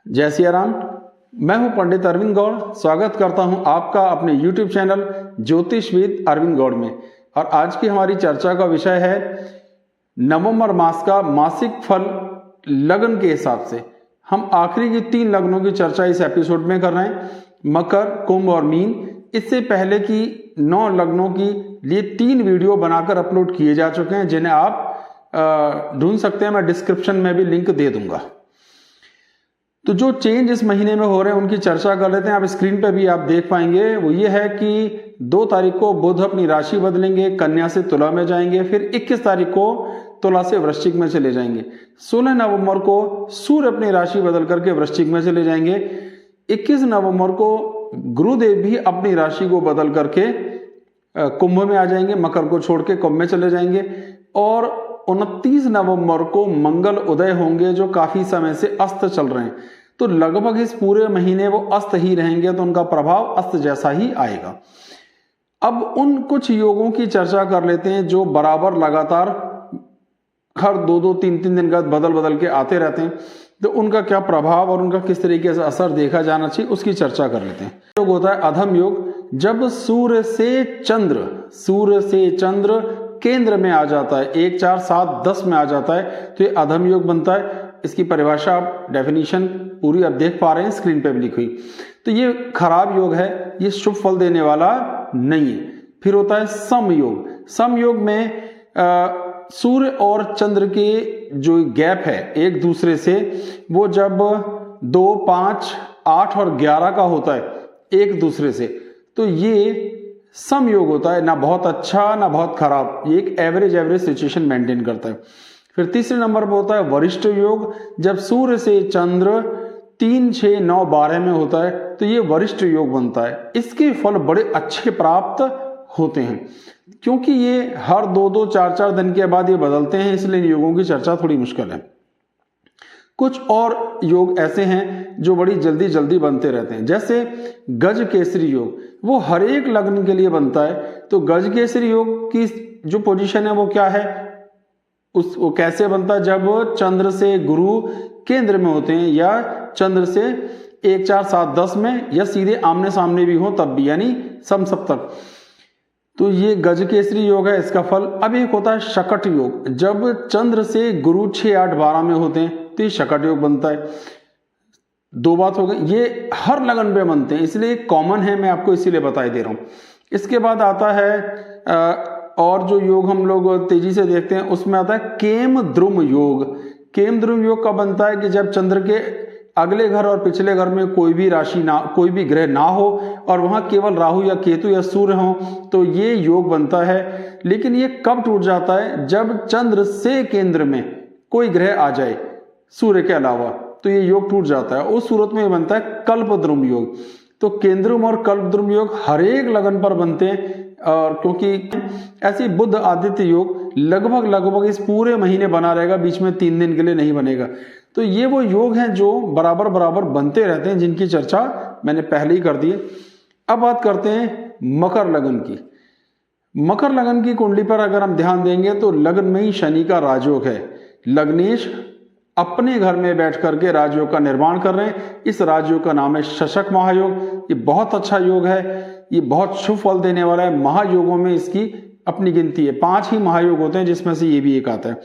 जय सिया राम। मैं हूं पंडित अरविंद गौड़। स्वागत करता हूं आपका अपने YouTube चैनल ज्योतिष विद अरविंद गौड़ में। और आज की हमारी चर्चा का विषय है नवंबर मास का मासिक फल लगन के हिसाब से। हम आखिरी की 3 लग्नों की चर्चा इस एपिसोड में कर रहे हैं, मकर, कुंभ और मीन। इससे पहले की 9 लग्नों की लिए 3 वीडियो बनाकर अपलोड किए जा चुके हैं, जिन्हें आप ढूंढ सकते हैं। मैं डिस्क्रिप्शन में भी लिंक दे दूंगा। तो जो चेंज इस महीने में हो रहे हैं उनकी चर्चा कर लेते हैं। आप स्क्रीन पे भी आप देख पाएंगे। वो ये है कि 2 तारीख को बुध अपनी राशि बदलेंगे, कन्या से तुला में जाएंगे। फिर 21 तारीख को तुला से वृश्चिक में चले जाएंगे। 16 नवंबर को सूर्य अपनी राशि बदल करके वृश्चिक में चले जाएंगे। 21 नवंबर को गुरुदेव भी अपनी राशि को बदल करके कुंभ में आ जाएंगे, मकर को छोड़ के कुंभ में चले जाएंगे। और 29 नवंबर को मंगल उदय होंगे, जो काफी समय से अस्त चल रहे हैं। तो लगभग इस पूरे महीने वो अस्त ही रहेंगे, तो उनका प्रभाव अस्त जैसा ही आएगा। अब उन कुछ योगों की चर्चा कर लेते हैं जो बराबर लगातार हर 2-2, 3-3 दिन का बदल बदल के आते रहते हैं। तो उनका क्या प्रभाव और उनका किस तरीके से असर देखा जाना चाहिए, उसकी चर्चा कर लेते हैं। योग होता है अधम योग। जब सूर्य से चंद्र केंद्र में आ जाता है, 1, 4, 7, 10 में आ जाता है, तो ये अधम योग बनता है। इसकी परिभाषा आप डेफिनेशन पूरी आप देख पा रहे हैं, स्क्रीन पे भी लिखी हुई। तो ये खराब योग है, ये शुभ फल देने वाला नहीं है। फिर होता है समयोग। समयोग में सूर्य और चंद्र के जो गैप है एक दूसरे से, वो जब 2, 5, 8 और 11 का होता है एक दूसरे से, तो ये समयोग होता है। ना बहुत अच्छा ना बहुत खराब, ये एक एवरेज सिचुएशन मेंटेन करता है। फिर तीसरे नंबर पर होता है वरिष्ठ योग। जब सूर्य से चंद्र 3, 6, 9, 12 में होता है, तो ये वरिष्ठ योग बनता है। इसके फल बड़े अच्छे प्राप्त होते हैं, क्योंकि ये हर 2-2, 4-4 दिन के बाद ये बदलते हैं, इसलिए इन योगों की चर्चा थोड़ी मुश्किल है। कुछ और योग ऐसे हैं जो बड़ी जल्दी जल्दी बनते रहते हैं, जैसे गज केसरी योग। वो हर एक लग्न के लिए बनता है। तो गज केसरी योग की जो पोजीशन है वो क्या है, वो कैसे बनता है? जब चंद्र से गुरु केंद्र में होते हैं, या चंद्र से 1, 4, 7, 10 में, या सीधे आमने सामने भी हो तब भी, यानी समसप्तक। तो ये गज केसरी योग है, इसका फल। अब एक होता है शकट योग। जब चंद्र से गुरु 6, 8, 12 में होते हैं, तो ये शकट योग बनता है। 2 बात हो गई, ये हर लगन पे बनते हैं, इसलिए कॉमन है, मैं आपको इसीलिए बता दे रहा हूं। इसके बाद आता है और जो योग हम लोग तेजी से देखते हैं, उसमें आता है केम द्रुम योग। केम द्रुम योग कब बनता है? कि जब चंद्र के अगले घर और पिछले घर में कोई भी राशि ना, कोई भी ग्रह ना हो, और वहां केवल राहु या केतु या सूर्य हो, तो ये योग बनता है। लेकिन ये कब टूट जाता है? जब चंद्र से केंद्र में कोई ग्रह आ जाए सूर्य के अलावा, तो ये योग टूट जाता है। उस सूरत में बनता है कल्पद्रुम योग। तो केंद्रुम और कल्पद्रुम योग हर एक लगन पर बनते हैं। और क्योंकि ऐसी बुध आदित्य योग लगभग इस पूरे महीने बना रहेगा, बीच में 3 दिन के लिए नहीं बनेगा। तो ये वो योग हैं जो बराबर बनते रहते हैं, जिनकी चर्चा मैंने पहले ही कर दी है। अब बात करते हैं मकर लगन की। मकर लगन की कुंडली पर अगर हम ध्यान देंगे, तो लगन में ही शनि का राजयोग है। लग्नेश अपने घर में बैठ करके राजयोग का निर्माण कर रहे हैं। इस राजयोग का नाम है शशक महायोग। ये बहुत अच्छा योग है, ये बहुत शुभ फल देने वाला है। महायोगों में इसकी अपनी गिनती है, 5 ही महायोग होते हैं, जिसमें से ये भी एक आता है।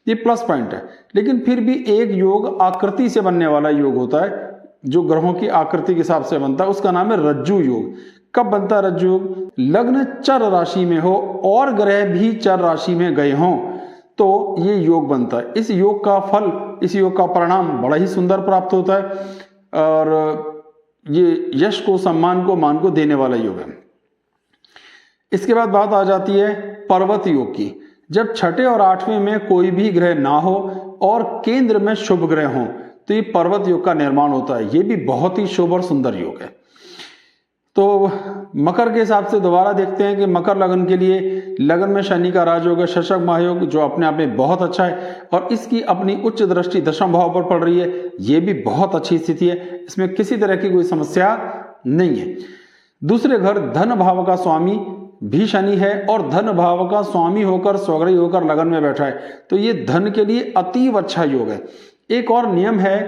ये प्लस पॉइंट है। लेकिन फिर भी एक योग आकृति से बनने वाला योग होता है, जो ग्रहों की आकृति के हिसाब से बनता है, उसका नाम है रज्जु योग। कब बनता है रज्जु योग? लग्न चर राशि में हो और ग्रह भी चर राशि में गए हों, तो ये योग बनता है। इस योग का फल, इस योग का परिणाम बड़ा ही सुंदर प्राप्त होता है, और ये यश को, सम्मान को, मान को देने वाला योग है। इसके बाद बात आ जाती है पर्वत योग की। जब 6ठे और 8वें में कोई भी ग्रह ना हो और केंद्र में शुभ ग्रह हो, तो ये पर्वत योग का निर्माण होता है। ये भी बहुत ही शुभ और सुंदर योग है। तो मकर के हिसाब से दोबारा देखते हैं कि मकर लगन के लिए लगन में शनि का राजयोग है, शशक महायोग, जो अपने आप में बहुत अच्छा है, और इसकी अपनी उच्च दृष्टि 10वें भाव पर पड़ रही है। ये भी बहुत अच्छी स्थिति है, इसमें किसी तरह की कोई समस्या नहीं है। दूसरे घर धन भाव का स्वामी भी शनि है, और धन भाव का स्वामी होकर स्वग्रही होकर लगन में बैठा है, तो ये धन के लिए अतीव अच्छा योग है। एक और नियम है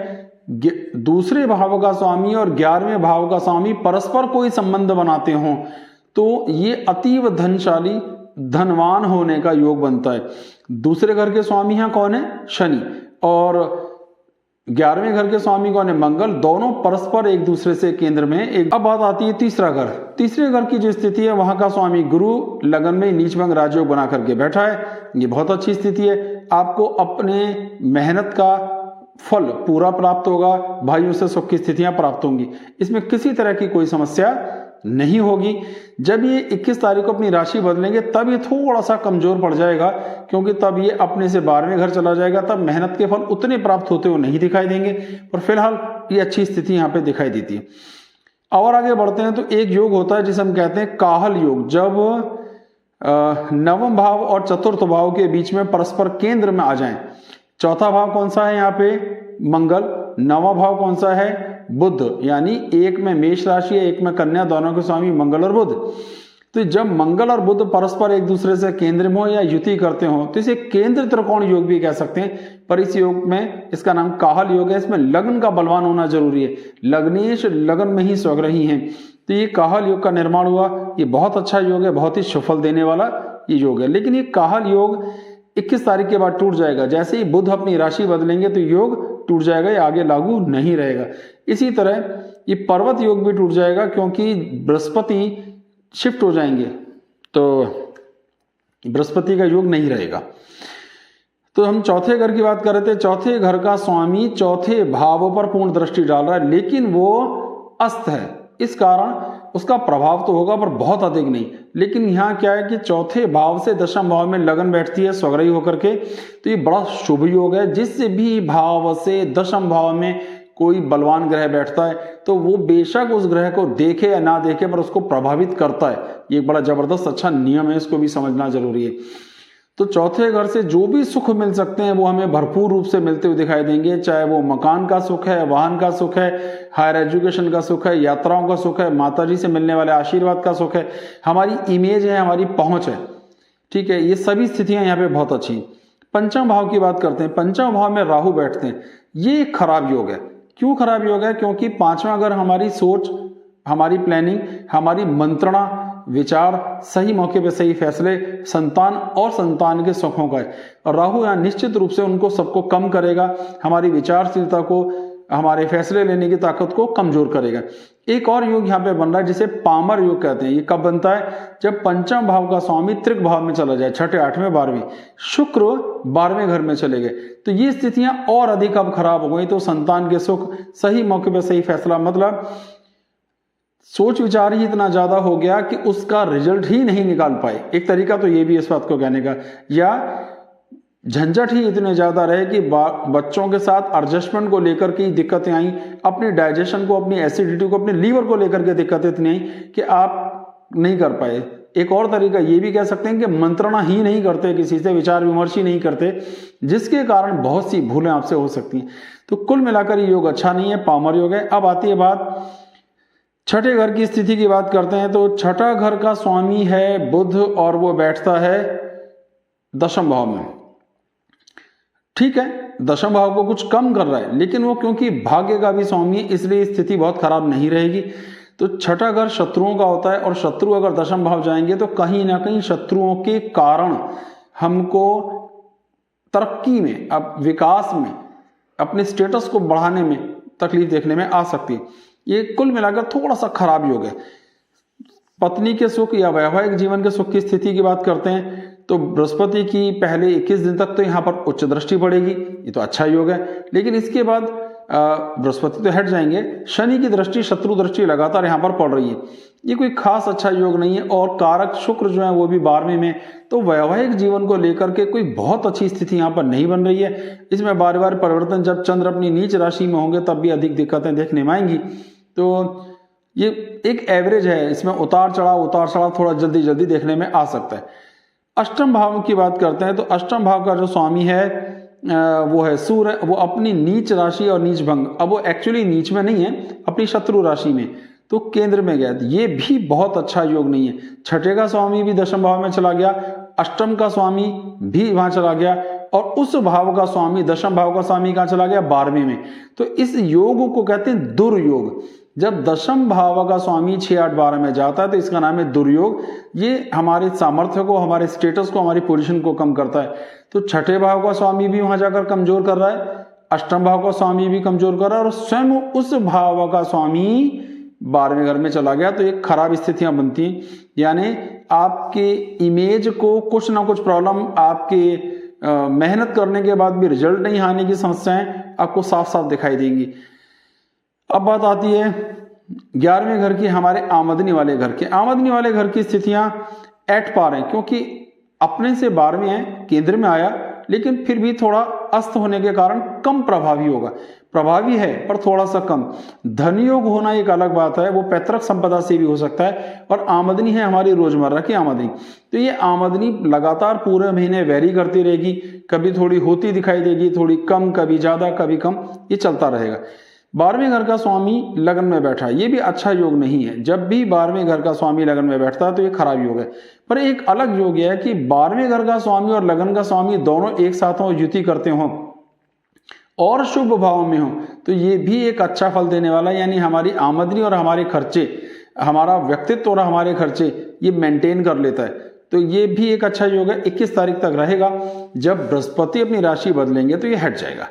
दूसरे भाव का स्वामी और 11वें भाव का स्वामी परस्पर कोई संबंध बनाते हों तो ये अतीव धनशाली धनवान होने का योग बनता है। दूसरे घर के स्वामी यहाँ कौन है? शनि। और 11वें घर के स्वामी कौन है? मंगल। दोनों परस्पर एक दूसरे से केंद्र में एक। अब बात आती है तीसरा घर। तीसरे घर की जो स्थिति है वहां का स्वामी गुरु लगन में नीच भंग राजयोग बना करके बैठा है। ये बहुत अच्छी स्थिति है। आपको अपने मेहनत का फल पूरा प्राप्त होगा, भाइयों से सुख की स्थितियां प्राप्त होंगी, इसमें किसी तरह की कोई समस्या नहीं होगी। जब ये 21 तारीख को अपनी राशि बदलेंगे तब ये थोड़ा सा कमजोर पड़ जाएगा, क्योंकि तब ये अपने से 12वें घर चला जाएगा, तब मेहनत के फल उतने प्राप्त होते हुए नहीं दिखाई देंगे। पर फिलहाल ये अच्छी स्थिति यहाँ पे दिखाई देती है। और आगे बढ़ते हैं तो एक योग होता है जिसे हम कहते हैं काहल योग। जब नवम भाव और चतुर्थ भाव के बीच में परस्पर केंद्र में आ जाएं। चौथा भाव कौन सा है यहाँ पे? मंगल। नवा भाव कौन सा है? बुध। यानी एक में मेष राशि है, एक में कन्या, दोनों के स्वामी मंगल और बुध। तो जब मंगल और बुध परस्पर एक दूसरे से केंद्र में हो या युति करते हो तो इसे केंद्र त्रिकोण योग भी कह सकते हैं। पर इस योग में इसका नाम काहल योग है। इसमें लग्न का बलवान होना जरूरी है। लग्नेश लगन में ही स्वग्रही हैं, तो ये काहल योग का निर्माण हुआ। ये बहुत अच्छा योग है, बहुत ही सफल देने वाला ये योग है। लेकिन ये काहल योग 21 तारीख के बाद टूट जाएगा। जैसे ही बुध अपनी राशि बदलेंगे तो योग टूट जाएगा, ये आगे लागू नहीं रहेगा। इसी तरह ये पर्वत योग भी टूट जाएगा, क्योंकि बृहस्पति शिफ्ट हो जाएंगे तो बृहस्पति का योग नहीं रहेगा। तो हम चौथे घर की बात कर रहे थे। चौथे घर का स्वामी चौथे भाव पर पूर्ण दृष्टि डाल रहा है, लेकिन वो अस्त है, इस कारण उसका प्रभाव तो होगा पर बहुत अधिक नहीं। लेकिन यहाँ क्या है कि चौथे भाव से दशम भाव में लगन बैठती है स्वग्रही होकर के, तो ये बड़ा शुभ योग है। जिस भी भाव से दशम भाव में कोई बलवान ग्रह बैठता है तो वो बेशक उस ग्रह को देखे या ना देखे पर उसको प्रभावित करता है। ये एक बड़ा जबरदस्त अच्छा नियम है, इसको भी समझना जरूरी है। तो चौथे घर से जो भी सुख मिल सकते हैं वो हमें भरपूर रूप से मिलते हुए दिखाई देंगे, चाहे वो मकान का सुख है, वाहन का सुख है, हायर एजुकेशन का सुख है, यात्राओं का सुख है, माताजी से मिलने वाले आशीर्वाद का सुख है, हमारी इमेज है, हमारी पहुंच है। ठीक है, ये सभी स्थितियां यहाँ पे बहुत अच्छी। पंचम भाव की बात करते हैं। पंचम भाव में राहु बैठते हैं, ये एक खराब योग है। क्यों खराब योग है? क्योंकि पांचवा घर हमारी सोच, हमारी प्लानिंग, हमारी मंत्रणा, विचार, सही मौके पे सही फैसले, संतान और संतान के सुखों का है। और राहु यहाँ निश्चित रूप से उनको सबको कम करेगा, हमारी विचारशीलता को, हमारे फैसले लेने की ताकत को कमजोर करेगा। एक और योग यहाँ पे बन रहा है जिसे पामर योग कहते हैं। ये कब बनता है? जब पंचम भाव का स्वामी त्रिक भाव में चला जाए, छठे, आठवें, 12वें, शुक्र 12वें घर में चले गए, तो ये स्थितियां और अधिक अब खराब हो गई। तो संतान के सुख, सही मौके पर सही फैसला, मतलब सोच विचार ही इतना ज्यादा हो गया कि उसका रिजल्ट ही नहीं निकाल पाए। एक तरीका तो ये भी इस बात को कहने का, या झंझट ही इतने ज्यादा रहे कि बच्चों के साथ एडजस्टमेंट को लेकर के दिक्कतें आई, अपने डाइजेशन को, अपनी एसिडिटी को, अपने लीवर को लेकर के दिक्कतें इतनी आई कि आप नहीं कर पाए। एक और तरीका ये भी कह सकते हैं कि मंत्रणा ही नहीं करते, किसी से विचार विमर्श ही नहीं करते, जिसके कारण बहुत सी भूलें आपसे हो सकती हैं। तो कुल मिलाकर ये योग अच्छा नहीं है, पामर योग है। अब आती है बात छठे घर की स्थिति की बात करते हैं। तो छठा घर का स्वामी है बुध और वो बैठता है दशम भाव में। ठीक है, दशम भाव को कुछ कम कर रहा है, लेकिन वो क्योंकि भाग्य का भी स्वामी है इसलिए स्थिति बहुत खराब नहीं रहेगी। तो छठा घर शत्रुओं का होता है, और शत्रु अगर दशम भाव जाएंगे तो कहीं ना कहीं शत्रुओं के कारण हमको तरक्की में, अब विकास में, अपने स्टेटस को बढ़ाने में तकलीफ देखने में आ सकती है। ये कुल मिलाकर थोड़ा सा खराब योग है। पत्नी के सुख या वैवाहिक जीवन के सुख की स्थिति की बात करते हैं तो बृहस्पति की पहले 21 दिन तक तो यहाँ पर उच्च दृष्टि पड़ेगी, ये तो अच्छा योग है। लेकिन इसके बाद बृहस्पति तो हट जाएंगे, शनि की दृष्टि, शत्रु दृष्टि लगातार यहाँ पर पड़ रही है। ये कोई खास अच्छा योग नहीं है। और कारक शुक्र जो है वो भी 12वें में, तो वैवाहिक जीवन को लेकर के कोई बहुत अच्छी स्थिति यहाँ पर नहीं बन रही है। इसमें बार बार परिवर्तन, जब चंद्र अपनी नीच राशि में होंगे तब भी अधिक दिक्कतें देखने में आएंगी। तो ये एक एवरेज है, इसमें उतार चढ़ाव थोड़ा जल्दी जल्दी देखने में आ सकता है। अष्टम भाव की बात करते हैं तो अष्टम भाव का जो स्वामी है वो है सूर्य। वो अपनी नीच राशि और नीच भंग, अब वो एक्चुअली नीच में नहीं है, अपनी शत्रु राशि में, तो केंद्र में गया। ये भी बहुत अच्छा योग नहीं है। छठे का स्वामी भी दशम भाव में चला गया, अष्टम का स्वामी भी वहां चला गया, और उस भाव का स्वामी, दशम भाव का स्वामी कहाँ चला गया? 12वें में। तो इस योग को कहते हैं दुर्योग। जब दशम भाव का स्वामी 6, 8, 12 में जाता है तो इसका नाम है दुर्योग। ये हमारे सामर्थ्य को, हमारे स्टेटस को, हमारी पोजीशन को कम करता है। तो छठे भाव का स्वामी भी वहां जाकर कमजोर कर रहा है, अष्टम भाव का स्वामी भी कमजोर कर रहा है, और स्वयं उस भाव का स्वामी 12वें घर में चला गया। तो ये खराब स्थितियां बनती हैं, यानी आपके इमेज को कुछ ना कुछ प्रॉब्लम, आपके मेहनत करने के बाद भी रिजल्ट नहीं आने की समस्याएं आपको साफ साफ दिखाई देंगी। अब बात आती है 11वें घर की, हमारे आमदनी वाले घर की। आमदनी वाले घर की स्थितियां एट पार हैं, क्योंकि अपने से 12वें हैं, केंद्र में आया, लेकिन फिर भी थोड़ा अस्त होने के कारण कम प्रभावी होगा। प्रभावी है पर थोड़ा सा कम। धन योग होना एक अलग बात है, वो पैतृक संपदा से भी हो सकता है, और आमदनी है हमारी रोजमर्रा की आमदनी। तो ये आमदनी लगातार पूरे महीने वेरी करती रहेगी, कभी थोड़ी होती दिखाई देगी, थोड़ी कम, कभी ज्यादा, कभी कम, ये चलता रहेगा। 12वें घर का स्वामी लगन में बैठा, ये भी अच्छा योग नहीं है। जब भी 12वें घर का स्वामी लगन में बैठता है तो ये खराब योग है। पर एक अलग योग है कि 12वें घर का स्वामी और लगन का स्वामी दोनों एक साथ हो, युति करते हो और शुभ भाव में हो, तो ये भी एक अच्छा फल देने वाला है। यानी हमारी आमदनी और हमारे खर्चे, हमारा व्यक्तित्व और हमारे खर्चे ये मेंटेन कर लेता है। तो ये भी एक अच्छा योग है। 21 तारीख तक रहेगा। जब बृहस्पति अपनी राशि बदलेंगे तो ये हट जाएगा।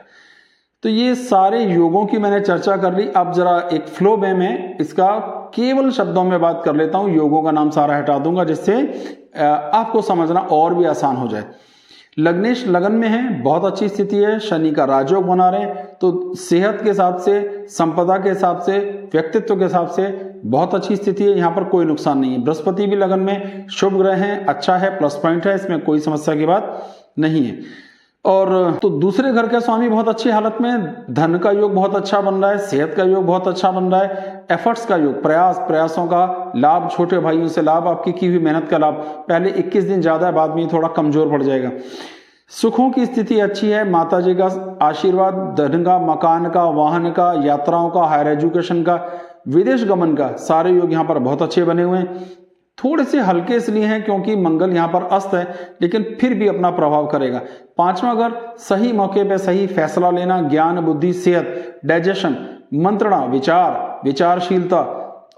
तो ये सारे योगों की मैंने चर्चा कर ली। अब जरा एक फ्लो में मैं इसका केवल शब्दों में बात कर लेता हूं, योगों का नाम सारा हटा दूंगा, जिससे आपको समझना और भी आसान हो जाए। लग्नेश लगन में है, बहुत अच्छी स्थिति है, शनि का राजयोग बना रहे हैं, तो सेहत के हिसाब से, संपदा के हिसाब से, व्यक्तित्व के हिसाब से बहुत अच्छी स्थिति है, यहाँ पर कोई नुकसान नहीं है। बृहस्पति भी लगन में शुभ ग्रह है, अच्छा है, प्लस पॉइंट है, इसमें कोई समस्या की बात नहीं है। और तो दूसरे घर के स्वामी बहुत अच्छी हालत में, धन का योग बहुत अच्छा बन रहा है, सेहत का योग बहुत अच्छा बन रहा है, एफर्ट्स का योग, प्रयासों का लाभ, छोटे भाइयों से लाभ, आपकी की हुई मेहनत का लाभ। पहले 21 दिन ज्यादा है, बाद में थोड़ा कमजोर पड़ जाएगा। सुखों की स्थिति अच्छी है, माता जी का आशीर्वाद, धन का, मकान का, वाहन का, यात्राओं का, हायर एजुकेशन का, विदेश गमन का, सारे योग यहाँ पर बहुत अच्छे बने हुए हैं। थोड़े से हल्के इसलिए हैं क्योंकि मंगल यहाँ पर अस्त है, लेकिन फिर भी अपना प्रभाव करेगा। 5वां घर, सही मौके पे सही फैसला लेना, ज्ञान, बुद्धि, सेहत, डाइजेशन, मंत्रणा, विचारशीलता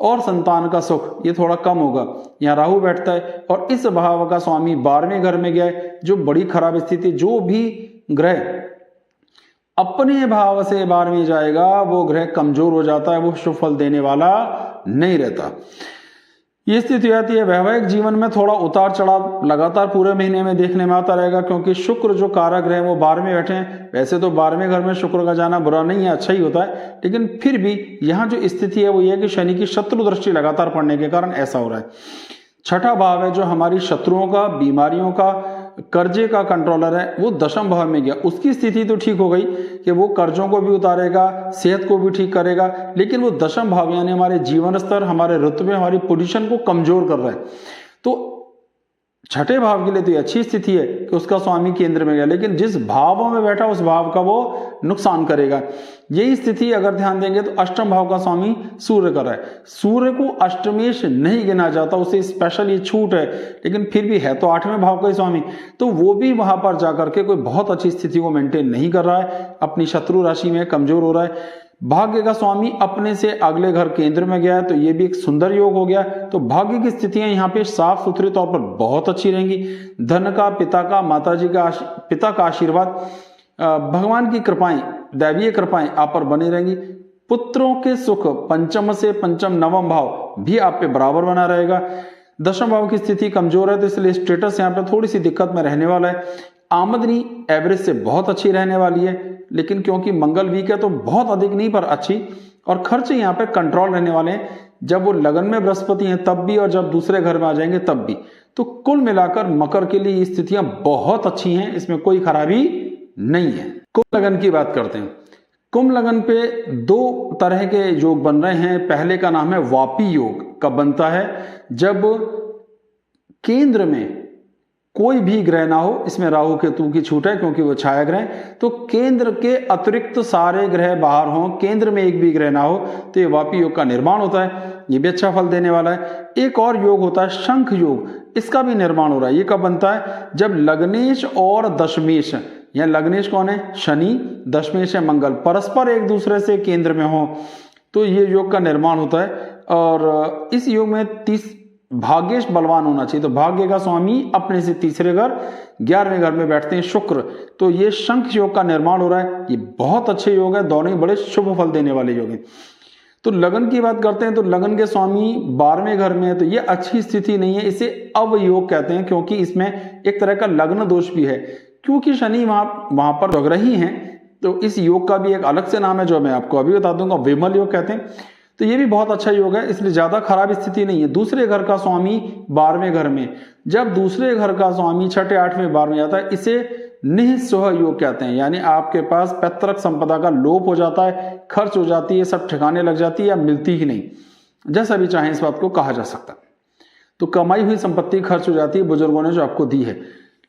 और संतान का सुख, ये थोड़ा कम होगा। यहाँ राहु बैठता है और इस भाव का स्वामी 12वें घर में गया है, जो बड़ी खराब स्थिति। जो भी ग्रह अपने भाव से 12वें जाएगा वो ग्रह कमजोर हो जाता है, वो शुभ फल देने वाला नहीं रहता। ये स्थिति आती है। वैवाहिक जीवन में थोड़ा उतार चढ़ाव लगातार पूरे महीने में देखने में आता रहेगा, क्योंकि शुक्र जो कारक ग्रह वो 12वें बैठे हैं। वैसे तो 12वें घर में शुक्र का जाना बुरा नहीं है, अच्छा ही होता है, लेकिन फिर भी यहाँ जो स्थिति है वो ये है कि शनि की शत्रु दृष्टि लगातार पड़ने के कारण ऐसा हो रहा है। छठा भाव है जो हमारी शत्रुओं का, बीमारियों का, कर्जे का कंट्रोलर है, वो दशम भाव में गया। उसकी स्थिति तो ठीक हो गई कि वो कर्जों को भी उतारेगा, सेहत को भी ठीक करेगा, लेकिन वो दशम भाव यानी हमारे जीवन स्तर, हमारे रुतबे, हमारी पोजीशन को कमजोर कर रहा है। तो छठे भाव के लिए तो ये अच्छी स्थिति है कि उसका स्वामी केंद्र में गया, लेकिन जिस भाव में बैठा उस भाव का वो नुकसान करेगा। यही स्थिति अगर ध्यान देंगे तो अष्टम भाव का स्वामी सूर्य कर रहा है। सूर्य को अष्टमेश नहीं गिना जाता, उसे स्पेशल ये छूट है, लेकिन फिर भी है तो 8वें भाव का ही स्वामी, तो वो भी वहां पर जाकर के कोई बहुत अच्छी स्थिति को मेंटेन नहीं कर रहा है, अपनी शत्रु राशि में कमजोर हो रहा है। भाग्य का स्वामी अपने से अगले घर केंद्र में गया है, तो ये भी एक सुंदर योग हो गया। तो भाग्य की स्थितियां यहाँ पे साफ सुथरे तौर पर बहुत अच्छी रहेंगी। धन का, पिता का, माताजी का, पिता का आशीर्वाद, भगवान की कृपाएं, दैवीय कृपाएं आप पर बनी रहेंगी। पुत्रों के सुख, पंचम से पंचम नवम भाव भी आप पे बराबर बना रहेगा। दशम भाव की स्थिति कमजोर है, तो इसलिए स्टेटस यहाँ पे थोड़ी सी दिक्कत में रहने वाला है। आमदनी एवरेज से बहुत अच्छी रहने वाली है, लेकिन क्योंकि मंगल वीक है तो बहुत अधिक नहीं पर अच्छी, और खर्चे यहाँ पे कंट्रोल रहने वाले हैं। जब वो लगन में बृहस्पति हैं तब भी, और जब दूसरे घर में आ जाएंगे तब भी। तो कुल मिलाकर मकर के लिए ये स्थितियां बहुत अच्छी हैं, इसमें कोई खराबी नहीं है। कुंभ लगन की बात करते हैं। कुंभ लगन पे 2 तरह के योग बन रहे हैं। पहले का नाम है वापी योग। कब बनता है? जब केंद्र में कोई भी ग्रह ना हो, इसमें राहु केतु की छूट है क्योंकि वो छाया ग्रह, तो केंद्र के अतिरिक्त सारे ग्रह बाहर हों, केंद्र में एक भी ग्रह ना हो, तो ये वापी योग का निर्माण होता है। ये भी अच्छा फल देने वाला है। एक और योग होता है शंख योग, इसका भी निर्माण हो रहा है। ये कब बनता है? जब लग्नेश और दशमेश यहाँ लग्नेश कौन है? शनि, दशमेश है मंगल, परस्पर एक दूसरे से केंद्र में हो तो ये योग का निर्माण होता है। और इस योग में 30 भाग्येश बलवान होना चाहिए। तो भाग्य का स्वामी अपने से तीसरे घर 11वें घर में बैठते हैं शुक्र, तो ये शंख योग का निर्माण हो रहा है। ये बहुत अच्छे योग है, दोनों ही बड़े शुभ फल देने वाले योग हैं। तो लगन की बात करते हैं तो लगन के स्वामी 12वें घर में है, तो ये अच्छी स्थिति नहीं है, इसे अवयोग कहते हैं, क्योंकि इसमें एक तरह का लग्न दोष भी है, क्योंकि शनि वहां पर स्वग्रही हैं। तो इस योग का भी एक अलग से नाम है जो मैं आपको अभी बता दूंगा, विमल योग कहते हैं। तो ये भी बहुत अच्छा योग है, इसलिए ज्यादा खराब स्थिति नहीं है। दूसरे घर का स्वामी 12वें घर में, जब दूसरे घर का स्वामी 6ठे 8वें 12वें जाता है, इसे निःस्वह योग कहते हैं, यानी आपके पास पैतृक संपदा का लोप हो जाता है, खर्च हो जाती है, सब ठिकाने लग जाती है या मिलती ही नहीं, जैसा भी चाहे इस बात को कहा जा सकता है। तो कमाई हुई संपत्ति खर्च हो जाती है बुजुर्गों ने जो आपको दी है।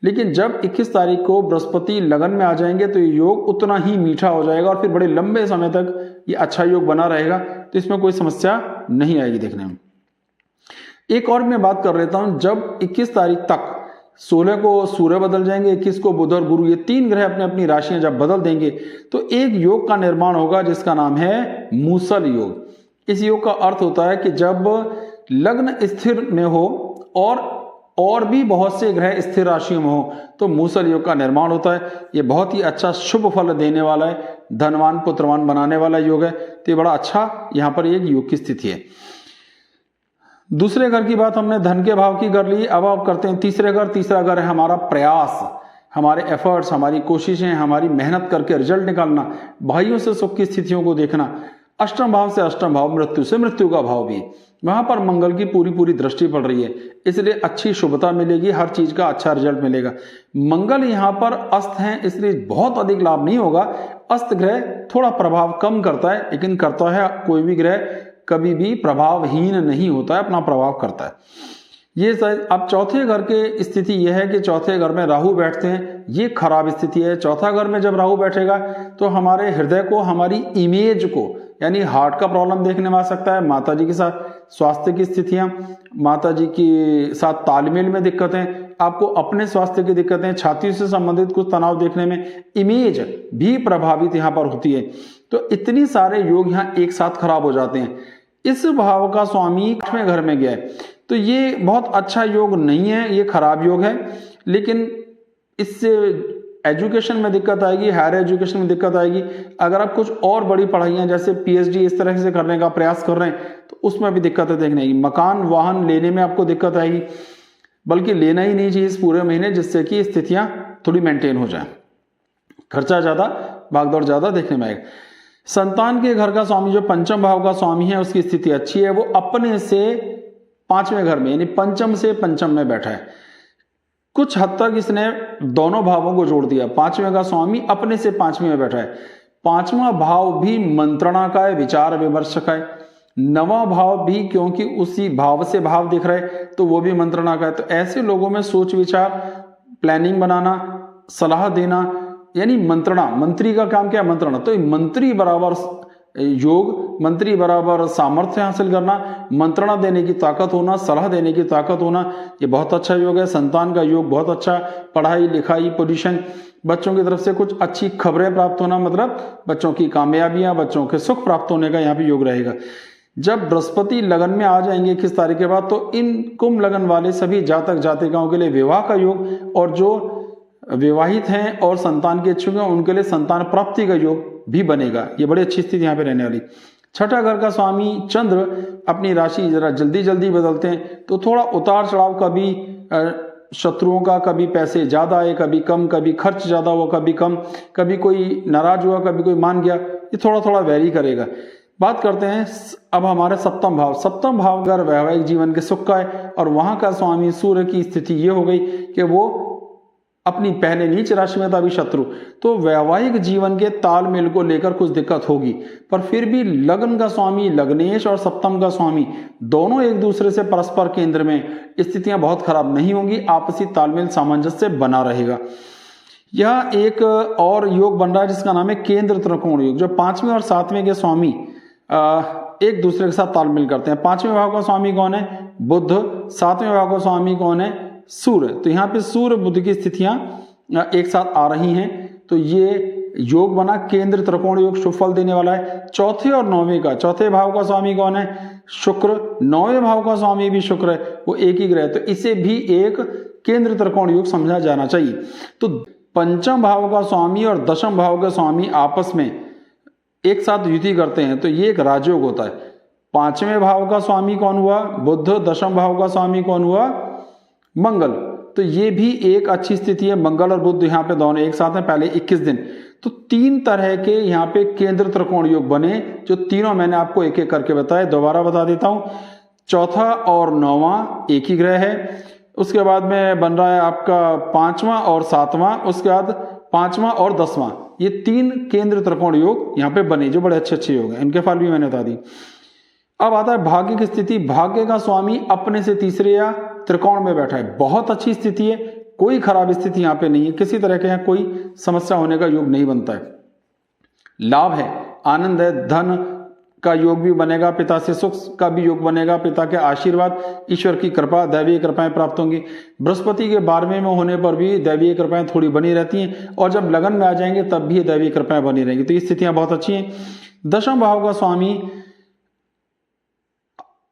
लेकिन जब 21 तारीख को बृहस्पति लगन में आ जाएंगे तो ये योग उतना ही मीठा हो जाएगा और फिर बड़े लंबे समय तक ये अच्छा योग बना रहेगा, तो इसमें कोई समस्या नहीं आएगी देखने में। एक और मैं बात कर लेता हूं, जब 21 तारीख तक 16 को सूर्य बदल जाएंगे, 21 को बुध और गुरु, ये 3 ग्रह अपनी अपनी राशियां जब बदल देंगे तो एक योग का निर्माण होगा जिसका नाम है मूसल योग। इस योग का अर्थ होता है कि जब लग्न स्थिर में हो और भी बहुत से ग्रह स्थिर राशियों में हो तो मूसल योग का निर्माण होता है। ये बहुत ही अच्छा शुभ फल देने वाला है, धनवान पुत्रवान बनाने वाला योग है। तो ये बड़ा अच्छा यहाँ पर एक योग की स्थिति है। दूसरे घर की बात हमने धन के भाव की कर ली, अब आप करते हैं तीसरे घर। तीसरा घर है हमारा प्रयास, हमारे एफर्ट्स, हमारी कोशिशें, हमारी मेहनत करके रिजल्ट निकालना, भाइयों से सुख की स्थितियों को देखना। अष्टम भाव से अष्टम भाव, मृत्यु से मृत्यु का भाव भी, वहां पर मंगल की पूरी दृष्टि पड़ रही है, इसलिए अच्छी शुभता मिलेगी, हर चीज का अच्छा रिजल्ट मिलेगा। मंगल यहाँ पर अस्त है, इसलिए बहुत अधिक लाभ नहीं होगा। अस्त ग्रह थोड़ा प्रभाव कम करता है, लेकिन करता है, कोई भी ग्रह कभी भी प्रभावहीन नहीं होता है, अपना प्रभाव करता है। ये अब चौथे घर के स्थिति यह है कि चौथे घर में राहु बैठते हैं, ये खराब स्थिति है। चौथा घर में जब राहु बैठेगा तो हमारे हृदय को, हमारी इमेज को, यानी हार्ट का प्रॉब्लम देखने में आ सकता है, माता जी के साथ स्वास्थ्य की स्थितियां, माता जी के साथ तालमेल में दिक्कतें, आपको अपने स्वास्थ्य की दिक्कतें, छाती से संबंधित कुछ तनाव देखने में, इमेज भी प्रभावित यहाँ पर होती है। तो इतनी सारे योग यहाँ एक साथ खराब हो जाते हैं। इस भाव का स्वामी 8वें घर में गया है, तो ये बहुत अच्छा योग नहीं है, ये खराब योग है। लेकिन इससे एजुकेशन में दिक्कत आएगी, हायर एजुकेशन में दिक्कत आएगी। अगर आप कुछ और बड़ी पढ़ाइयाँ जैसे पीएचडी इस तरह से करने का प्रयास कर रहे हैं तो उसमें भी दिक्कतें देखने आएगी। मकान वाहन लेने में आपको दिक्कत आएगी, बल्कि लेना ही नहीं चाहिए इस पूरे महीने, जिससे कि स्थितियां थोड़ी मेंटेन हो जाए। खर्चा ज्यादा, भागदौड़ ज्यादा देखने में आएगा। संतान के घर का स्वामी जो पंचम भाव का स्वामी है, उसकी स्थिति अच्छी है, वो अपने से 5वें घर में, यानी पंचम से पंचम में बैठा है। कुछ हद तक इसने दोनों भावों को जोड़ दिया। 5वें का स्वामी अपने से 5वें में बैठा है। 5वां भाव भी मंत्रणा का है, विचार विमर्श का है। 9वां भाव भी, क्योंकि उसी भाव से भाव दिख रहा है, तो वो भी मंत्रणा का है। तो ऐसे लोगों में सोच विचार, प्लानिंग बनाना, सलाह देना, यानी मंत्रणा, मंत्री का काम क्या है? मंत्रणा। तो मंत्री बराबर योग, मंत्री बराबर सामर्थ्य हासिल करना, मंत्रणा देने की ताकत होना, सलाह देने की ताकत होना, ये बहुत अच्छा योग है। संतान का योग बहुत अच्छा, पढ़ाई लिखाई, पोजीशन, बच्चों की तरफ से कुछ अच्छी खबरें प्राप्त होना, मतलब बच्चों की कामयाबियां, बच्चों के सुख प्राप्त होने का यहाँ पे योग रहेगा। जब बृहस्पति लगन में आ जाएंगे 21 तारीख के बाद, तो इन कुंभ लगन वाले सभी जातक जातिकाओं के लिए विवाह का योग, और जो विवाहित हैं और संतान के इच्छुक हैं उनके लिए संतान प्राप्ति का योग भी बनेगा। ये बड़ी अच्छी स्थिति यहाँ पे रहने वाली। छठा घर का स्वामी चंद्र अपनी राशि जरा जल्दी बदलते हैं, तो थोड़ा उतार चढ़ाव, कभी शत्रुओं का, कभी पैसे ज्यादा आए, कभी कम, कभी खर्च ज्यादा हुआ, कभी कम, कभी कोई नाराज हुआ, कभी कोई मान गया, ये थोड़ा वेरी करेगा। बात करते हैं अब हमारे सप्तम भाव। सप्तम भाव घर वैवाहिक जीवन के सुख का है, और वहां का स्वामी सूर्य की स्थिति ये हो गई कि वो अपनी पहले नीच राशि में था, अभी शत्रु, तो वैवाहिक जीवन के तालमेल को लेकर कुछ दिक्कत होगी। पर फिर भी लग्न का स्वामी लग्नेश और सप्तम का स्वामी दोनों एक दूसरे से परस्पर केंद्र में, स्थितियां बहुत खराब नहीं होंगी, आपसी तालमेल सामंजस्य बना रहेगा। यह एक और योग बन रहा है जिसका नाम है केंद्र त्रिकोण योग, जो 5वें और 7वें के स्वामी एक दूसरे के साथ तालमेल करते हैं। 5वें भाव का स्वामी कौन है? बुध। 7वें भाव का स्वामी कौन है? सूर्य। तो यहाँ पे सूर्य बुध की स्थितियां एक साथ आ रही हैं। तो ये योग बना केंद्र त्रिकोण योग, शुभ फल देने वाला है। चौथे और नौवें का, चौथे भाव का स्वामी कौन है? शुक्र। नौवें भाव का स्वामी भी शुक्र है, वो एक ही ग्रह, तो इसे भी एक केंद्र त्रिकोण योग समझा जाना चाहिए। तो पंचम भाव का स्वामी और दशम भाव का स्वामी आपस में एक साथ युति करते हैं तो ये एक राजयोग होता है। पांचवें भाव का स्वामी कौन हुआ? बुध। दशम भाव का स्वामी कौन हुआ? मंगल। तो ये भी एक अच्छी स्थिति है, मंगल और बुध यहाँ पे दोनों एक साथ हैं पहले 21 दिन। तो तीन तरह के यहाँ पे केंद्र त्रिकोण योग बने, जो तीनों मैंने आपको एक एक करके बताए। दोबारा बता देता हूं, चौथा और नौवां एक ही ग्रह है, उसके बाद में बन रहा है आपका पांचवां और सातवां, उसके बाद पांचवां और दसवां, ये तीन केंद्र त्रिकोण योग यहाँ पे बने जो बड़े अच्छे अच्छे योग हैं। इनके फल भी मैंने बता दी। अब आता है भाग्य की स्थिति। भाग्य का स्वामी अपने से तीसरे या त्रिकोण में बैठा है, बहुत अच्छी स्थिति है, कोई खराब स्थिति यहाँ पे नहीं है, किसी तरह के यहाँ कोई समस्या होने का योग नहीं बनता है। लाभ है, आनंद है, धन का योग भी बनेगा, पिता से सुख का भी योग बनेगा, पिता के आशीर्वाद, ईश्वर की कृपा, दैवीय कृपाएं प्राप्त होंगी। बृहस्पति के 12वें में होने पर भी दैवीय कृपाएं थोड़ी बनी रहती हैं, और जब लगन में आ जाएंगे तब भी दैवीय कृपाएं बनी रहेंगी। तो ये स्थितियां बहुत अच्छी हैं। दशम भाव का स्वामी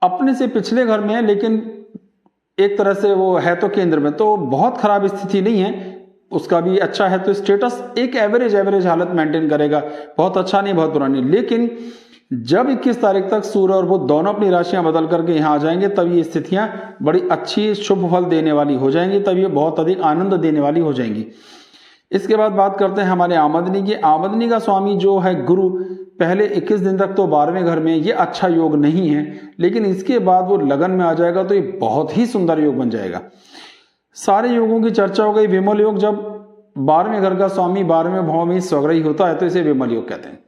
अपने से पिछले घर में है, लेकिन एक तरह से वो है तो केंद्र में, तो बहुत खराब स्थिति नहीं है, उसका भी अच्छा है। तो स्टेटस एक एवरेज हालत मेंटेन करेगा, बहुत अच्छा नहीं बहुत बुरा नहीं। लेकिन जब 21 तारीख तक सूर्य और बुध दोनों अपनी राशियां बदल करके यहाँ आ जाएंगे तब ये स्थितियां बड़ी अच्छी शुभ फल देने वाली हो जाएंगी, तब ये बहुत अधिक आनंद देने वाली हो जाएंगी। इसके बाद बात करते हैं हमारे आमदनी की। आमदनी का स्वामी जो है गुरु, पहले 21 दिन तक तो 12वें घर में, ये अच्छा योग नहीं है, लेकिन इसके बाद वो लगन में आ जाएगा तो ये बहुत ही सुंदर योग बन जाएगा। सारे योगों की चर्चा हो गई। विमल योग, जब 12वें घर का स्वामी 12वें भाव में स्वग्रही होता है तो इसे विमल योग कहते हैं।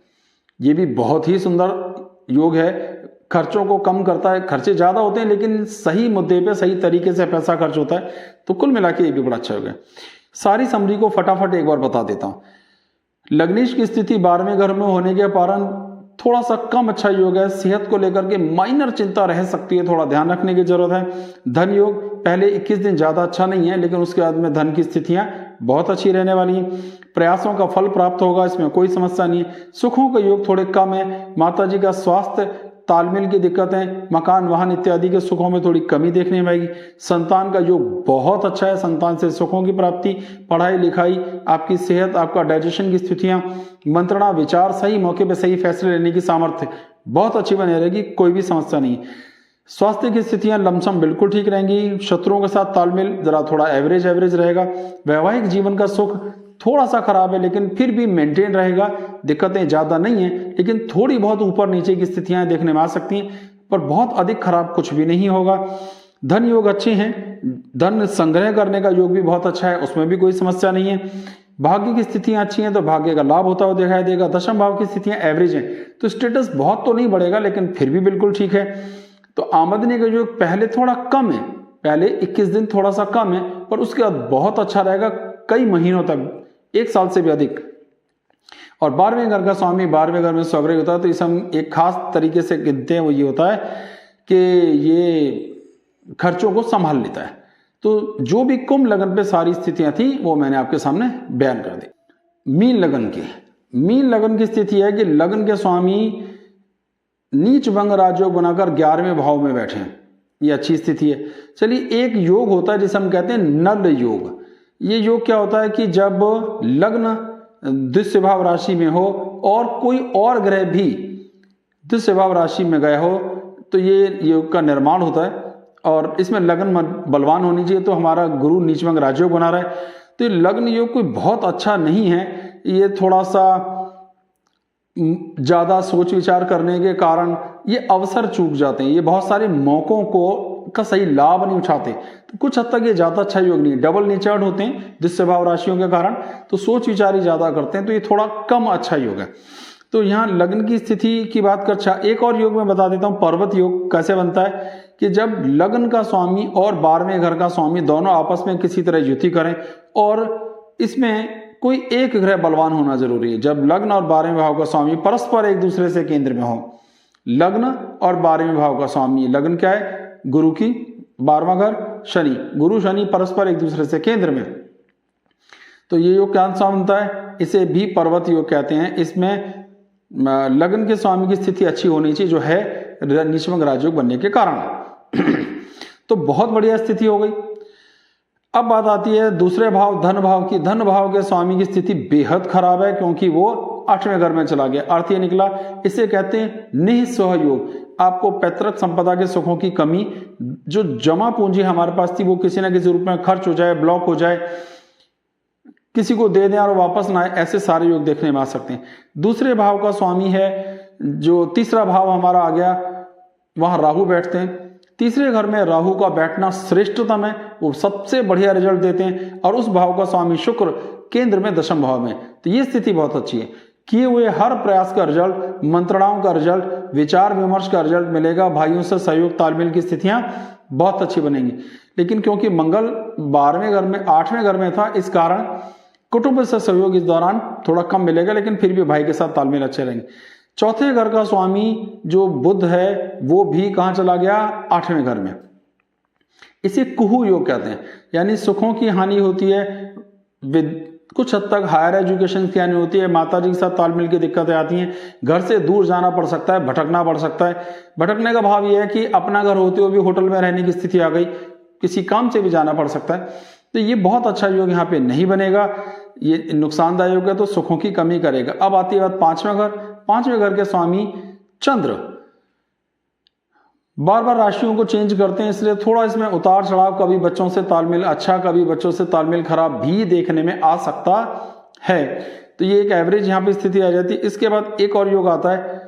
ये भी बहुत ही सुंदर योग है, खर्चों को कम करता है, खर्चे ज्यादा होते हैं लेकिन सही मुद्दे पे सही तरीके से पैसा खर्च होता है, तो कुल मिला के ये भी बड़ा अच्छा योग है। सारी समरी को फटाफट एक बार बता देता हूं। लग्नेश की स्थिति 12वें घर में होने के कारण थोड़ा सा कम अच्छा योग है, सेहत को लेकर के माइनर चिंता रह सकती है, थोड़ा ध्यान रखने की जरूरत है। धन योग पहले 21 दिन ज्यादा अच्छा नहीं है, लेकिन उसके बाद में धन की स्थितियां बहुत अच्छी रहने वाली हैं। प्रयासों का फल प्राप्त होगा, इसमें कोई समस्या नहीं है। सुखों का योग थोड़े कम है, माताजी का स्वास्थ्य, तालमेल की दिक्कतें, मकान वाहन इत्यादि के सुखों में थोड़ी कमी देखने में आएगी। संतान का योग बहुत अच्छा है, संतान से सुखों की प्राप्ति, पढ़ाई लिखाई, आपकी सेहत, आपका डाइजेशन की स्थितियां, मंत्रणा, विचार, सही मौके पर सही फैसले लेने की सामर्थ्य बहुत अच्छी बनी रहेगी, कोई भी समस्या नहीं। स्वास्थ्य की स्थितियां लमसम बिल्कुल ठीक रहेंगी। शत्रुओं के साथ तालमेल जरा थोड़ा एवरेज रहेगा। वैवाहिक जीवन का सुख थोड़ा सा खराब है, लेकिन फिर भी मेंटेन रहेगा, दिक्कतें ज्यादा नहीं है, लेकिन थोड़ी बहुत ऊपर नीचे की स्थितियां देखने में आ सकती हैं, पर बहुत अधिक खराब कुछ भी नहीं होगा। धन योग अच्छे हैं, धन संग्रह करने का योग भी बहुत अच्छा है, उसमें भी कोई समस्या नहीं है। भाग्य की स्थितियां अच्छी हैं तो भाग्य का लाभ होता हुआ दिखाई देगा। दशम भाव की स्थितियां एवरेज हैं, तो स्टेटस बहुत तो नहीं बढ़ेगा, लेकिन फिर भी बिल्कुल ठीक है। तो आमदनी का जो पहले थोड़ा कम है, पहले 21 दिन थोड़ा सा कम है, पर उसके बाद बहुत अच्छा रहेगा कई महीनों तक, 1 साल से भी अधिक। और 12वें घर का स्वामी 12वें घर में स्वग्रही होता है, तो इसे हम एक खास तरीके से गिनते हैं, वो ये होता है कि ये खर्चों को संभाल लेता है। तो जो भी कुंभ लगन पे सारी स्थितियां थी वो मैंने आपके सामने बयान कर दी। मीन लगन की स्थिति है कि लगन के स्वामी नीच भंग राजयोग बनाकर 11वें भाव में बैठे हैं, ये अच्छी स्थिति है। चलिए, एक योग होता है जिसे हम कहते हैं नल योग। ये योग क्या होता है कि जब लग्न द्वितीय भाव राशि में हो और कोई और ग्रह भी द्वितीय भाव राशि में गए हो तो ये योग का निर्माण होता है, और इसमें लग्न बलवान होनी चाहिए। तो हमारा गुरु नीचभंग राजयोग बना रहा है, तो ये लग्न योग कोई बहुत अच्छा नहीं है, ये थोड़ा सा ज्यादा सोच विचार करने के कारण ये अवसर चूक जाते हैं, ये बहुत सारे मौकों का सही लाभ नहीं उठाते। तो कुछ हद तक ये ज्यादा अच्छा योग नहीं है, डबल नेचर्ड होते हैं द्वितीय भाव राशियों के कारण, तो सोच विचार ही ज्यादा करते हैं, तो ये थोड़ा कम अच्छा योग है। तो यहाँ लग्न की स्थिति की बात कर, अच्छा एक और योग मैं बता देता हूँ। पर्वत योग कैसे बनता है कि जब लग्न का स्वामी और 12वें घर का स्वामी दोनों आपस में किसी तरह युति करें, और इसमें कोई एक ग्रह बलवान होना जरूरी है। जब लग्न और 12वें भाव का स्वामी परस्पर एक दूसरे से केंद्र में हो, लग्न और 12वें भाव का स्वामी, लग्न क्या है गुरु की, 12वां घर शनि, गुरु शनि परस्पर एक दूसरे से केंद्र में, तो ये योग क्या सा बनता है, इसे भी पर्वत योग कहते हैं। इसमें लग्न के स्वामी की स्थिति अच्छी होनी चाहिए, जो है नीचभंग राजयोग बनने के कारण। तो बहुत बढ़िया स्थिति हो गई। अब बात आती है दूसरे भाव धन भाव की। धन भाव के स्वामी की स्थिति बेहद खराब है, क्योंकि वो 8वें घर में चला गया। अर्थ ये निकला, इसे कहते हैं निःस्व योग। आपको पैतृक संपदा के सुखों की कमी, जो जमा पूंजी हमारे पास थी, वो किसी ना किसी रूप में खर्च हो जाए, ब्लॉक हो जाए, किसी को दे दें और वापस ना आए, ऐसे सारे योग देखने में आ सकते हैं। दूसरे भाव का स्वामी है, जो तीसरा भाव हमारा आ गया, वहां राहु बैठते हैं। तीसरे घर में राहु का बैठना श्रेष्ठतम है, वो सबसे बढ़िया रिजल्ट देते हैं। और उस भाव का स्वामी शुक्र केंद्र में दशम भाव में, तो ये स्थिति बहुत अच्छी है। किए हुए हर प्रयास का रिजल्ट, मंत्रणाओं का रिजल्ट, विचार विमर्श का रिजल्ट मिलेगा। भाइयों से सहयोग तालमेल की स्थितियां बहुत अच्छी बनेंगी। लेकिन क्योंकि मंगल 12वें घर में 8वें घर में था, इस कारण कुटुंब से सहयोग इस दौरान थोड़ा कम मिलेगा, लेकिन फिर भी भाई के साथ तालमेल अच्छे रहेंगे। चौथे घर का स्वामी जो बुध है, वो भी कहां चला गया, 8वें घर में। इसे कुहू योग कहते हैं, यानी सुखों की हानि होती है, कुछ हद तक हायर एजुकेशन की हानि होती है, माता जी के साथ तालमेल की दिक्कतें आती हैं, घर से दूर जाना पड़ सकता है, भटकना पड़ सकता है। भटकने का भाव यह है कि अपना घर होते हुए भी होटल में रहने की स्थिति आ गई, किसी काम से भी जाना पड़ सकता है। तो ये बहुत अच्छा योग यहाँ पे नहीं बनेगा, ये नुकसानदायक है, तो सुखों की कमी करेगा। अब आती है बात 5वें घर। 5वें घर के स्वामी चंद्र बार बार राशियों को चेंज करते हैं, इसलिए थोड़ा इसमें उतार चढ़ाव, कभी बच्चों से तालमेल अच्छा, कभी बच्चों से तालमेल खराब भी देखने में आ सकता है। तो ये एक एवरेज यहाँ पे स्थिति आ जाती है। इसके बाद एक और योग आता है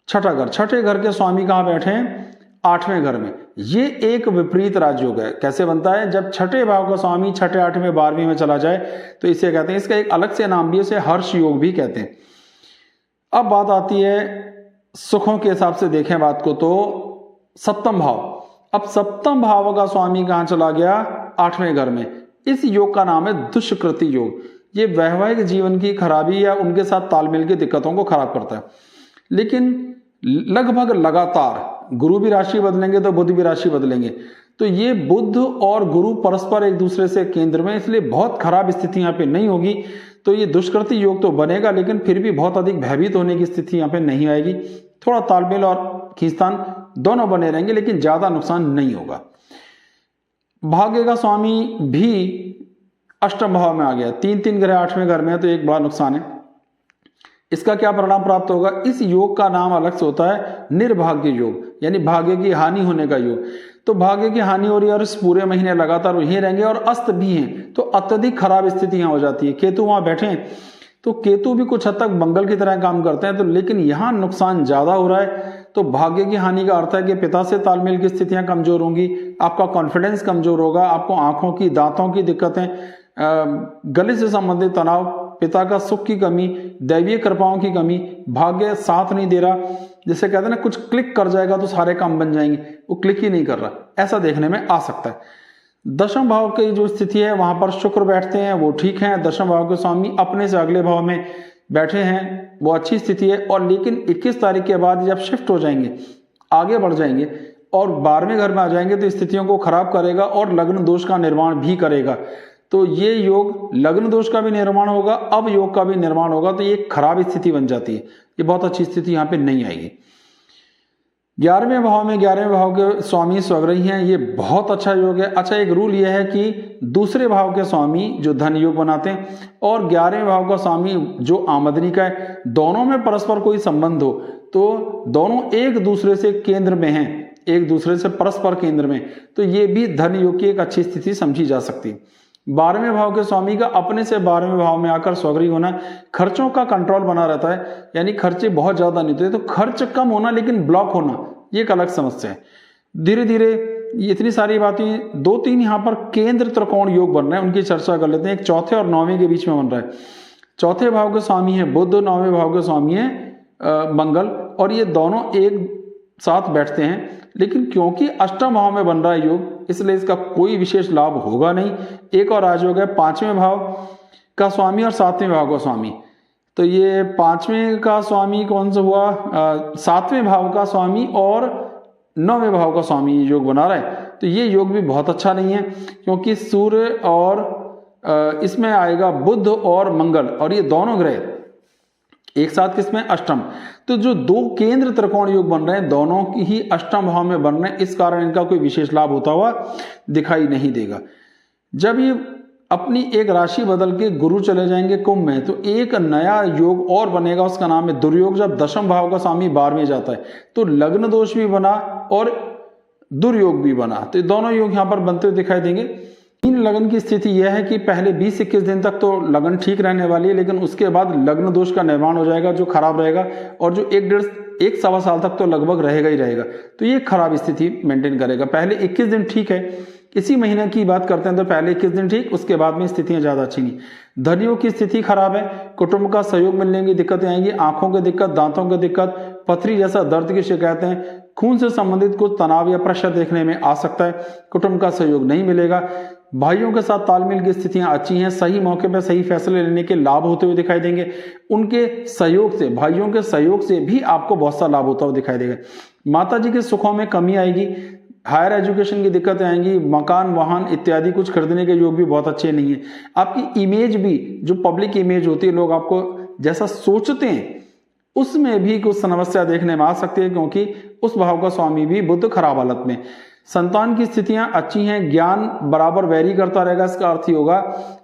छठा घर। छठे घर के स्वामी कहाँ बैठे हैं, 8वें घर में। ये एक विपरीत राजयोग है। कैसे बनता है, जब छठे भाव का स्वामी छठे 8वें 12वें में चला जाए, तो इसे कहते हैं, इसका एक अलग से नाम भी है, इसे हर्ष योग भी कहते हैं। अब बात आती है सुखों के हिसाब से देखें बात को, तो सप्तम भाव। अब सप्तम भाव का स्वामी कहां चला गया, 8वें घर में। इस योग का नाम है दुष्कृति योग। ये वैवाहिक जीवन की खराबी या उनके साथ तालमेल की दिक्कतों को खराब करता है। लेकिन लगभग लगातार गुरु भी राशि बदलेंगे तो बुध भी राशि बदलेंगे, तो ये बुध और गुरु परस्पर एक दूसरे से केंद्र में, इसलिए बहुत खराब स्थिति यहाँ पे नहीं होगी। तो ये दुष्कृति योग तो बनेगा, लेकिन फिर भी बहुत अधिक भयभीत होने की स्थिति यहाँ पे नहीं आएगी। थोड़ा तालमेल और खींचतान दोनों बने रहेंगे, लेकिन ज्यादा नुकसान नहीं होगा। भाग्य का स्वामी भी अष्टम भाव में आ गया, 3 ग्रह 8वें घर में है, तो एक बड़ा नुकसान है। इसका क्या परिणाम प्राप्त होगा, इस योग का नाम अलग से होता है निर्भाग्य योग, यानी भाग्य की हानि होने का योग। तो भाग्य की हानि हो रही है और इस पूरे महीने लगातार वहीं रहेंगे और अस्त भी हैं, तो अत्यधिक खराब स्थितियां हो जाती है। केतु वहां बैठे हैं, तो केतु भी कुछ हद तक मंगल की तरह काम करते हैं, तो लेकिन यहां नुकसान ज्यादा हो रहा है। तो भाग्य की हानि का अर्थ है कि पिता से तालमेल की स्थितियां कमजोर होंगी, आपका कॉन्फिडेंस कमजोर होगा, आपको आंखों की, दांतों की दिक्कतें, गले से संबंधित तनाव, पिता का सुख की कमी, दैवीय कृपाओं की कमी, भाग्य साथ नहीं दे रहा। जैसे कहते हैं ना, कुछ क्लिक कर जाएगा तो सारे काम बन जाएंगे, वो क्लिक ही नहीं कर रहा, ऐसा देखने में आ सकता है। दशम भाव की जो स्थिति है वहां पर शुक्र बैठते हैं, वो ठीक है। दशम भाव के स्वामी अपने से अगले भाव में बैठे हैं, वो अच्छी स्थिति है। और लेकिन 21 तारीख के बाद जब शिफ्ट हो जाएंगे, आगे बढ़ जाएंगे और 12वें घर में आ जाएंगे, तो स्थितियों को खराब करेगा और लग्न दोष का निर्माण भी करेगा। तो ये योग लग्न दोष का भी निर्माण होगा, अब योग का भी निर्माण होगा, तो ये खराब स्थिति बन जाती है। ये बहुत अच्छी स्थिति यहाँ पे नहीं आएगी। 11वें भाव में 11वें भाव के स्वामी स्वग्रही हैं, ये बहुत अच्छा योग है। अच्छा, एक रूल ये है कि दूसरे भाव के स्वामी जो धन योग बनाते हैं और 11वें भाव का स्वामी जो आमदनी का है, दोनों में परस्पर कोई संबंध हो, तो दोनों एक दूसरे से केंद्र में हैं, एक दूसरे से परस्पर केंद्र में, तो ये भी धन योग की एक अच्छी स्थिति समझी जा सकती है। 12वें भाव के स्वामी का अपने से 12वें भाव में आकर स्वग्रही होना, खर्चों का कंट्रोल बना रहता है, यानी खर्चे बहुत ज्यादा नहीं होते, तो खर्च कम होना लेकिन ब्लॉक होना, ये एक अलग समस्या है। धीरे धीरे इतनी सारी बातें, 2-3 यहाँ पर केंद्र त्रिकोण योग बन रहे हैं, उनकी चर्चा कर लेते हैं। एक चौथे और 9वें के बीच में बन रहा है। चौथे भाव के स्वामी है बुध, 9वें भाव के स्वामी है मंगल, और ये दोनों एक साथ बैठते हैं। लेकिन क्योंकि अष्टम भाव में बन रहा है योग, इसलिए इसका कोई विशेष लाभ होगा नहीं। एक और राजयोग है 5वें भाव का स्वामी और 7वें भाव का स्वामी। तो ये 5वें का स्वामी कौन सा हुआ, 7वें भाव का स्वामी और 9वें भाव का स्वामी योग बना रहा है। तो ये योग भी बहुत अच्छा नहीं है, क्योंकि सूर्य और इसमें आएगा बुध और मंगल, और ये दोनों ग्रह एक साथ किसमें, अष्टम। तो जो दो केंद्र त्रिकोण योग बन रहे हैं दोनों की ही अष्टम भाव में बन रहे हैं, इस कारण इनका कोई विशेष लाभ होता हुआ दिखाई नहीं देगा। जब ये अपनी एक राशि बदल के गुरु चले जाएंगे कुंभ में, तो एक नया योग और बनेगा, उसका नाम है दुर्योग। जब दशम भाव का स्वामी 12वें जाता है तो लग्न दोष भी बना और दुर्योग भी बना, तो दोनों योग यहां पर बनते हुए दिखाई देंगे। तीन लगन की स्थिति यह है कि पहले 20-21 दिन तक तो लगन ठीक रहने वाली है, लेकिन उसके बाद लग्न दोष का निर्माण हो जाएगा जो खराब रहेगा, और जो 1-1.5 साल तक तो लगभग रहेगा ही रहेगा, तो ये खराब स्थिति मेंटेन करेगा। पहले 21 दिन ठीक है, इसी महीने की बात करते हैं तो पहले 21 दिन ठीक, उसके बाद में स्थितियां ज्यादा अच्छी नहीं। धनियों की स्थिति खराब है, कुटुंब का सहयोग मिलने की दिक्कतें आएंगी, आंखों की दिक्कत, दांतों की दिक्कत, पथरी जैसा दर्द की शिकायतें, खून से संबंधित कुछ तनाव या प्रेशर देखने में आ सकता है, कुटुंब का सहयोग नहीं मिलेगा। भाइयों के साथ तालमेल की स्थितियां अच्छी हैं, सही मौके पर सही फैसले लेने के लाभ होते हुए दिखाई देंगे। उनके सहयोग से, भाइयों के सहयोग से भी आपको बहुत सा लाभ होता हुआ दिखाई देगा। माता जी के सुखों में कमी आएगी, हायर एजुकेशन की दिक्कतें आएंगी, मकान वाहन इत्यादि कुछ खरीदने के योग भी बहुत अच्छे नहीं है। आपकी इमेज भी, जो पब्लिक इमेज होती है, लोग आपको जैसा सोचते हैं उसमें भी कुछ समस्या देखने में आ सकती है, क्योंकि उस भाव का स्वामी भी बुध खराब हालत में। संतान की स्थितियां अच्छी हैं, ज्ञान बराबर वैरी करता रहेगा, इसका अर्थ ही होगा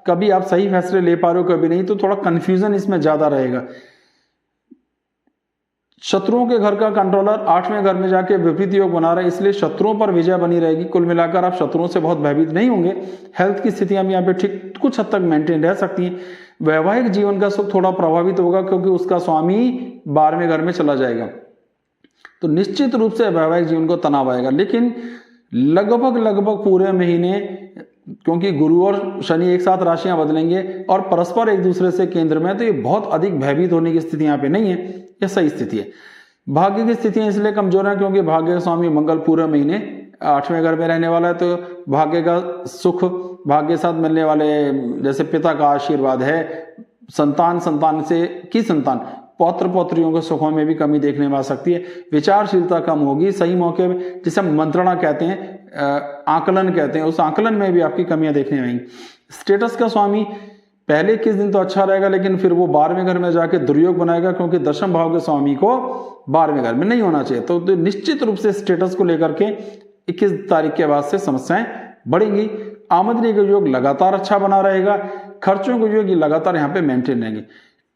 कभी आप सही फैसले ले पा रहे हो कभी नहीं, तो थोड़ा कंफ्यूजन इसमें ज्यादा रहेगा। शत्रुओं के घर का कंट्रोलर 8वें घर में जाके विपरीत योग बना रहा है, इसलिए शत्रुओं पर विजय बनी रहेगी। कुल मिलाकर आप शत्रुओं से बहुत भयभीत नहीं होंगे। हेल्थ की स्थितियां भी यहाँ पे ठीक कुछ हद तक मेंटेन रह सकती हैं। वैवाहिक जीवन का सुख थोड़ा प्रभावित होगा, क्योंकि उसका स्वामी 12वें घर में चला जाएगा, तो निश्चित रूप से वैवाहिक जीवन को तनाव आएगा। लेकिन लगभग पूरे महीने, क्योंकि गुरु और शनि एक साथ राशियां बदलेंगे और परस्पर एक दूसरे से केंद्र में, तो ये बहुत अधिक भयभीत होने की स्थिति यहाँ पे नहीं है, यह सही स्थिति है। भाग्य की स्थितियां इसलिए कमजोर है क्योंकि भाग्य का स्वामी मंगल पूरे महीने 8वें घर में रहने वाला है, तो भाग्य का सुख, भाग्य के साथ मिलने वाले जैसे पिता का आशीर्वाद है, संतान की संतान, पौत्र पौत्रियों के सुखों में भी कमी देखने में आ सकती है। विचारशीलता कम होगी, सही मौके में, जिसे मंत्रणा कहते हैं, आकलन कहते हैं, उस आकलन में भी आपकी कमियां देखने में आएंगी। स्टेटस का स्वामी पहले 21 दिन तो अच्छा रहेगा, लेकिन फिर वो 12वें घर में जाके दुर्योग बनाएगा, क्योंकि दशम भाव के स्वामी को 12वें घर में नहीं होना चाहिए। तो निश्चित रूप से स्टेटस को लेकर के 21 तारीख के बाद से समस्याएं बढ़ेंगी। आमदनी का योग लगातार अच्छा बना रहेगा, खर्चों के योग लगातार यहाँ पे मेंटेन रहेंगे।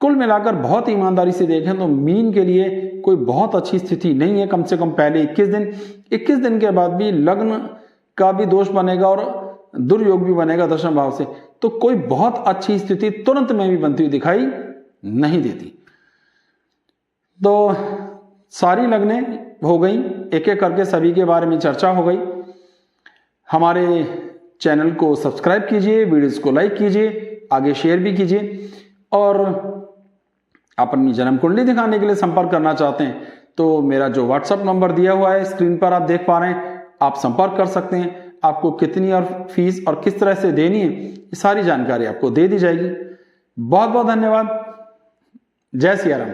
कुल मिलाकर बहुत ईमानदारी से देखें तो मीन के लिए कोई बहुत अच्छी स्थिति नहीं है। कम से कम पहले 21 दिन के बाद भी लग्न का भी दोष बनेगा और दुर्योग भी बनेगा दशम भाव से, तो कोई बहुत अच्छी स्थिति तुरंत में भी बनती हुई दिखाई नहीं देती। तो सारी लग्नें हो गई, एक एक करके सभी के बारे में चर्चा हो गई। हमारे चैनल को सब्सक्राइब कीजिए, वीडियोस को लाइक कीजिए, आगे शेयर भी कीजिए, और आप अपनी जन्म कुंडली दिखाने के लिए संपर्क करना चाहते हैं तो मेरा जो व्हाट्सएप नंबर दिया हुआ है स्क्रीन पर आप देख पा रहे हैं, आप संपर्क कर सकते हैं। आपको कितनी और फीस और किस तरह से देनी है, ये सारी जानकारी आपको दे दी जाएगी। बहुत बहुत धन्यवाद। जय सिया राम।